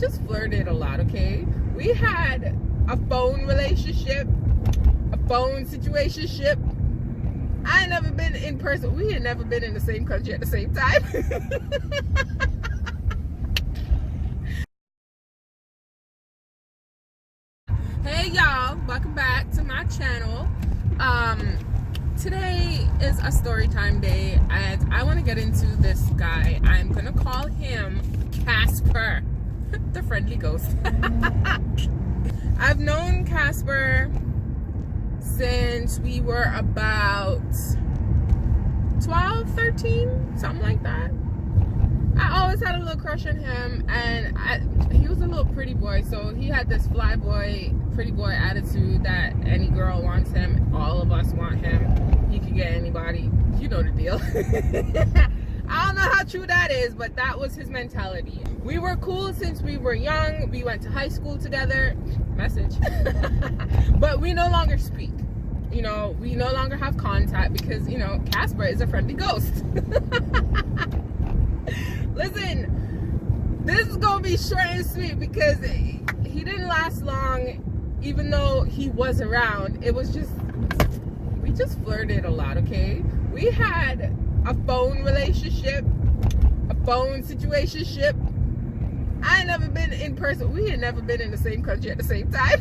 just flirted a lot, okay? We had a phone relationship, a phone situationship. I ain't never been in person. We had never been in the same country at the same time. Hey y'all, welcome back to my channel. Today is a story time day and I want to get into this guy. I'm gonna call him Casper, the friendly ghost. I've known Casper since we were about 12, 13, something like that. I always had a little crush on him, and he was a little pretty boy, so he had this fly boy, pretty boy attitude that any girl wants him. All of us want him. He can get anybody. You know the deal. I don't know how true that is, but that was his mentality. We were cool since we were young. We went to high school together. Message. But we no longer speak. You know, we no longer have contact because, you know, Casper is a friendly ghost. Listen, this is gonna be short and sweet because he didn't last long, even though he was around. It was just, we just flirted a lot, okay? We had a phone relationship, a phone situationship. I ain't never been in person. We had never been in the same country at the same time.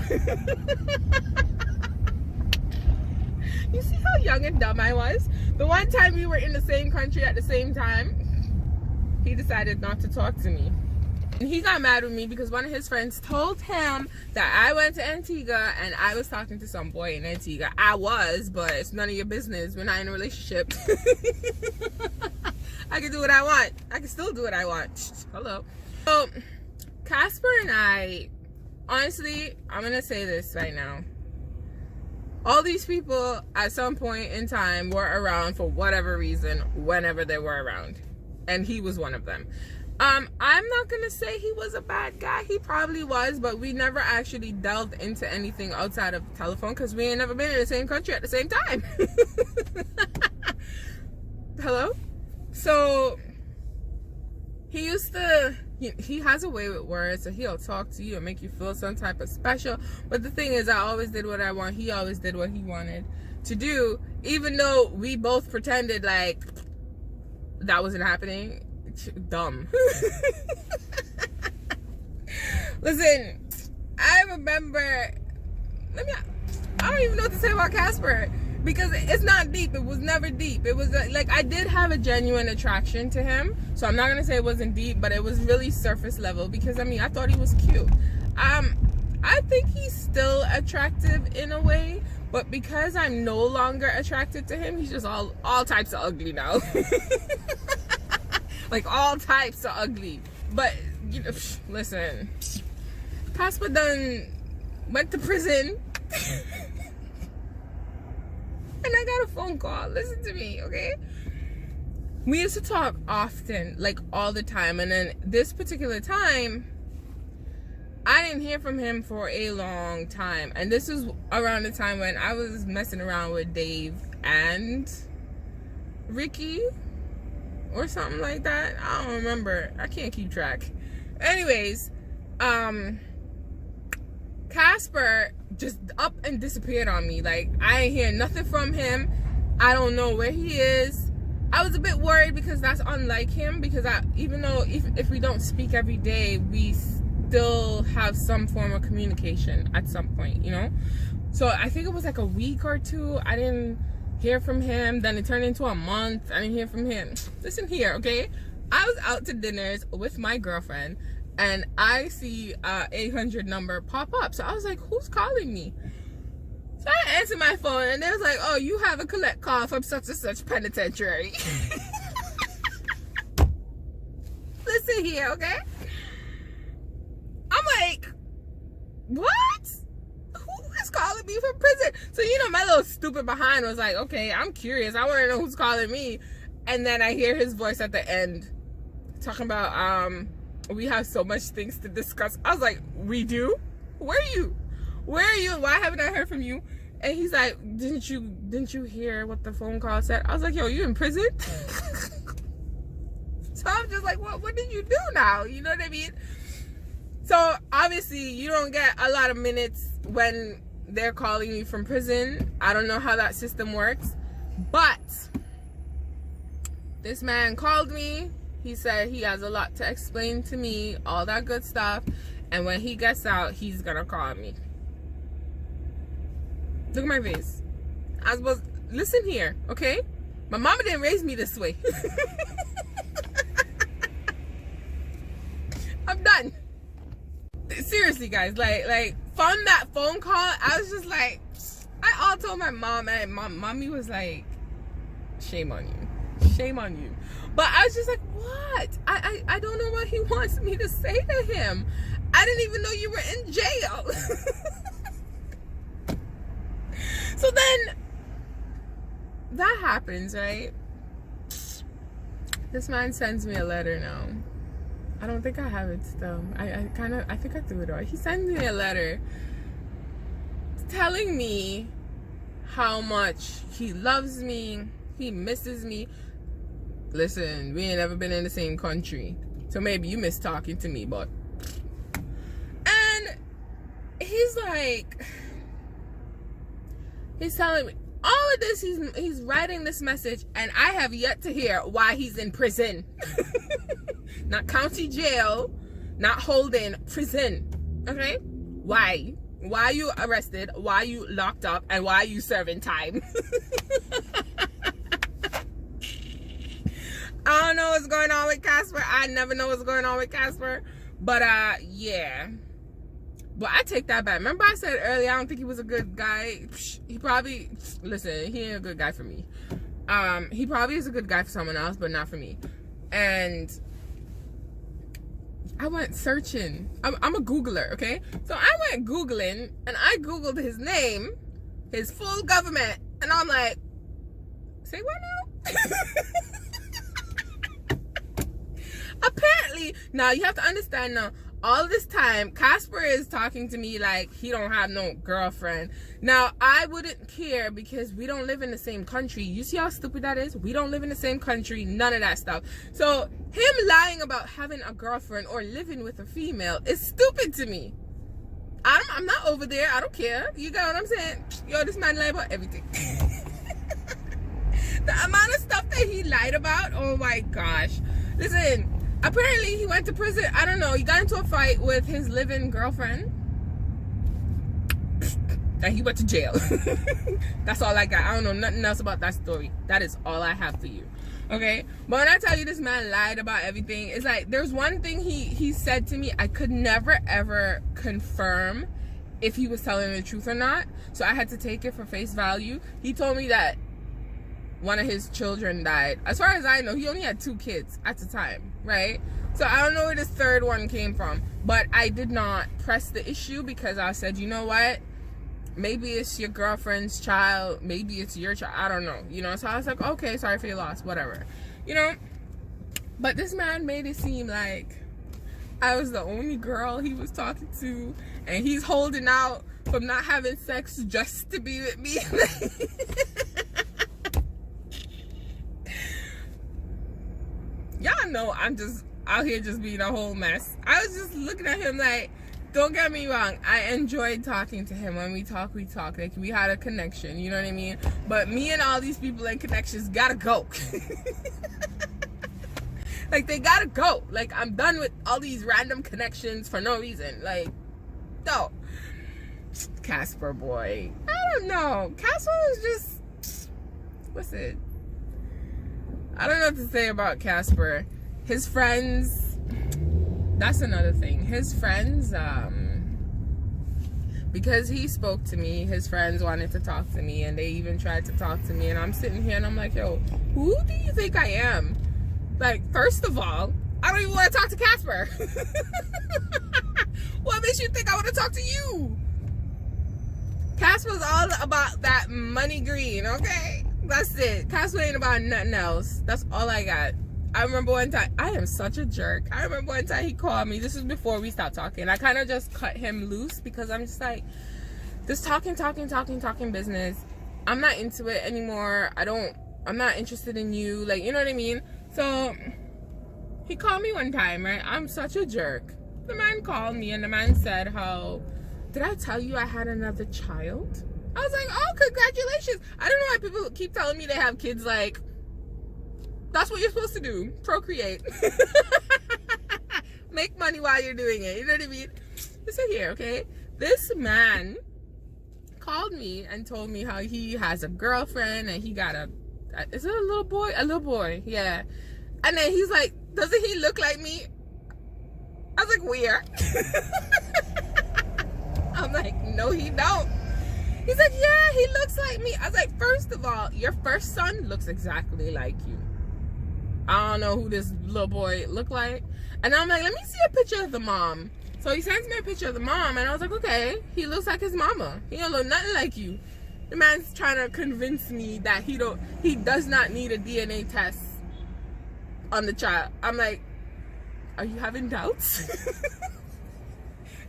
You see how young and dumb I was? The one time we were in the same country at the same time, he decided not to talk to me. And he got mad with me because one of his friends told him that I went to Antigua and I was talking to some boy in Antigua. I was, but it's none of your business. We're not in a relationship. I can do what I want. I can still do what I want. Hello. So, Casper and I, honestly, I'm going to say this right now. All these people at some point in time were around for whatever reason, whenever they were around. And he was one of them. I'm not gonna say he was a bad guy. He probably was, but we never actually delved into anything outside of the telephone because we ain't never been in the same country at the same time. Hello? So he used to, he has a way with words, so he'll talk to you and make you feel some type of special. But the thing is, I always did what I want. He always did what he wanted to do, even though we both pretended like that wasn't happening. Dumb. Listen, I remember, I don't even know what to say about Casper because it's not deep. It was never deep. It was like I did have a genuine attraction to him, so I'm not gonna say it wasn't deep, but it was really surface level because I mean I thought he was cute. I think he's still attractive in a way, but because I'm no longer attracted to him, he's just all types of ugly now. Like all types of ugly. But you know, listen, Casper done went to prison. And I got a phone call. Listen to me, okay? We used to talk often, like all the time. And then this particular time, I didn't hear from him for a long time. And this was around the time when I was messing around with Dave and Ricky or something like that. I don't remember. I can't keep track. Anyways, Casper just up and disappeared on me. Like, I ain't hear nothing from him. I don't know where he is. I was a bit worried because that's unlike him, because even though if we don't speak every day, we still have some form of communication at some point, you know? So I think it was like a week or two. I didn't hear from him. Then it turned into a month. I didn't hear from him. Listen here, okay? I was out to dinners with my girlfriend and I see a 800 number pop up. So I was like, who's calling me? So I answered my phone and they was like, oh, you have a collect call from such and such penitentiary. Listen here, okay? I'm like, what? Who is calling me from prison? So, you know, my little stupid behind was like, okay, I'm curious. I want to know who's calling me. And then I hear his voice at the end talking about, we have so much things to discuss. I was like, we do? Where are you? Where are you? Why haven't I heard from you? And he's like, didn't you hear what the phone call said? I was like, yo, you in prison? So I'm just like, what did you do now? You know what I mean? So obviously you don't get a lot of minutes when they're calling you from prison. I don't know how that system works, but this man called me. He said he has a lot to explain to me, all that good stuff, and when he gets out, he's gonna call me. Look at my face. I was supposed, listen here, okay? My mama didn't raise me this way. I'm done. Seriously, guys, like from that phone call, I was just like, I all told my mom, and mommy was like, shame on you, shame on you. But I was just like, what? I don't know what he wants me to say to him. I didn't even know you were in jail. So then that happens, right? This man sends me a letter now. I don't think I have it still. I think I threw it away. He sends me a letter telling me how much he loves me, he misses me. Listen, we ain't ever been in the same country, so maybe you miss talking to me, but. And he's like, he's telling me all of this. He's writing this message, and I have yet to hear why he's in prison. Not county jail, not holding, prison. Okay? Why? Why are you arrested? Why are you locked up? And why are you serving time? I don't know what's going on with Casper. I never know what's going on with Casper. But yeah. But I take that back. Remember I said earlier I don't think he was a good guy. He probably, listen, he ain't a good guy for me. He probably is a good guy for someone else, but not for me. And I went searching. I'm a Googler, okay? So I went Googling, and I Googled his name, his full government, and I'm like, say what now? Apparently, now you have to understand now, all this time, Casper is talking to me like he don't have no girlfriend. Now, I wouldn't care because we don't live in the same country. You see how stupid that is? We don't live in the same country, none of that stuff. So, him lying about having a girlfriend or living with a female is stupid to me. I'm not over there. I don't care. You got what I'm saying? Yo, this man lied about everything. The amount of stuff that he lied about, oh my gosh. Listen. Apparently, he went to prison. I don't know. He got into a fight with his live-in girlfriend. And he went to jail. That's all I got. I don't know nothing else about that story. That is all I have for you. Okay? But when I tell you this man lied about everything, it's like, there's one thing he said to me. I could never, ever confirm if he was telling the truth or not. So I had to take it for face value. He told me that one of his children died. As far as I know, he only had 2 kids at the time, right? So I don't know where this third one came from, but I did not press the issue because I said, you know what? Maybe it's your girlfriend's child, maybe it's your child, I don't know, you know? So I was like, okay, sorry for your loss, whatever, you know? But this man made it seem like I was the only girl he was talking to, and he's holding out from not having sex just to be with me. Y'all know I'm just out here just being a whole mess. I was just looking at him like, don't get me wrong, I enjoyed talking to him. When we talk, like we had a connection, you know what I mean? But me and all these people in connections gotta go. Like, they gotta go. Like, I'm done with all these random connections for no reason. Like, no. Casper boy, I don't know. Casper was just, listen, I don't know what to say about Casper. His friends, that's another thing. His friends, because he spoke to me, his friends wanted to talk to me, and they even tried to talk to me, and I'm sitting here and I'm like, yo, who do you think I am? Like, first of all, I don't even want to talk to Casper. What makes you think I want to talk to you? Casper's all about that money green, okay? That's it. Casper ain't about nothing else. That's all I got. I remember one time, I am such a jerk. I remember one time he called me. This was before we stopped talking. I kind of just cut him loose because I'm just like, just talking business. I'm not into it anymore. I'm not interested in you. Like, you know what I mean? So he called me one time, right? I'm such a jerk. the man called me and the man said, how, did I tell you I had another child? I was like, oh, congratulations. I don't know why people keep telling me they have kids. Like, that's what you're supposed to do. Procreate. Make money while you're doing it. You know what I mean? Listen here, okay? This man called me and told me how he has a girlfriend and he got is it a little boy? A little boy, yeah. And then he's like, doesn't he look like me? I was like, where? I'm like, no, he don't. He's like, yeah, he looks like me. I was like, first of all, your first son looks exactly like you. I don't know who this little boy looked like. And I'm like, let me see a picture of the mom. So he sends me a picture of the mom, and I was like, okay, he looks like his mama. He don't look nothing like you. The man's trying to convince me that he does not need a DNA test on the child. I'm like, are you having doubts?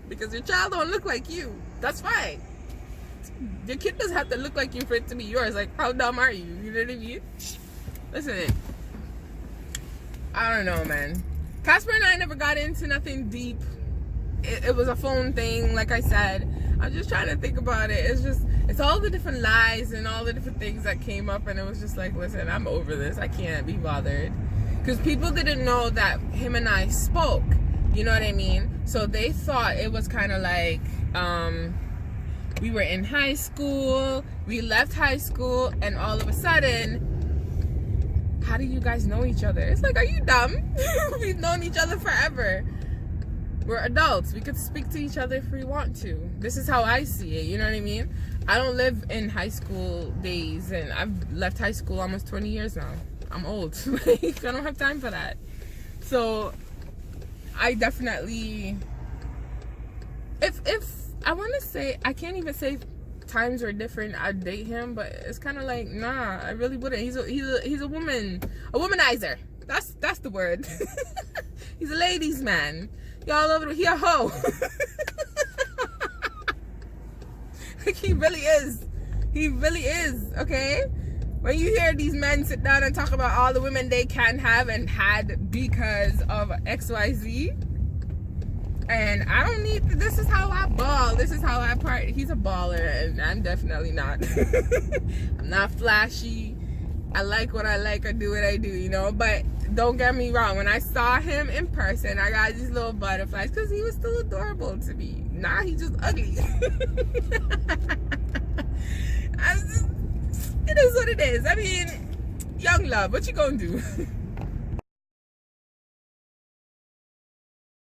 Because your child don't look like you. That's fine. Your kid doesn't have to look like you for it to be yours. Like, how dumb are you? You know what I mean? Listen, I don't know, man. Casper and I never got into nothing deep. It was a phone thing, like I said. I'm just trying to think about it. It's all the different lies and all the different things that came up, and it was just like, listen, I'm over this. I can't be bothered. Because people didn't know that him and I spoke. You know what I mean? So they thought it was kind of like, we were in high school, we left high school, and all of a sudden, how do you guys know each other? It's like, are you dumb? We've known each other forever. We're adults. We could speak to each other if we want to. This is how I see it. You know what I mean? I don't live in high school days, and I've left high school almost 20 years now. I'm old. Like, I don't have time for that. So I definitely, if I want to say, I can't even say times were different, I'd date him, but it's kind of like, nah, I really wouldn't. He's a womanizer. That's the word. He's a ladies' man. Y'all over, he a hoe. Like, he really is. He really is, okay? When you hear these men sit down and talk about all the women they can have and had because of XYZ, and I don't need, this is how I ball, this is how I party. He's a baller, and I'm definitely not. I'm not flashy. I like what I like, I do what I do, you know? But don't get me wrong, when I saw him in person, I got these little butterflies because he was still adorable to me. Nah, he's just ugly. It is what it is. I mean, young love, what you gonna do?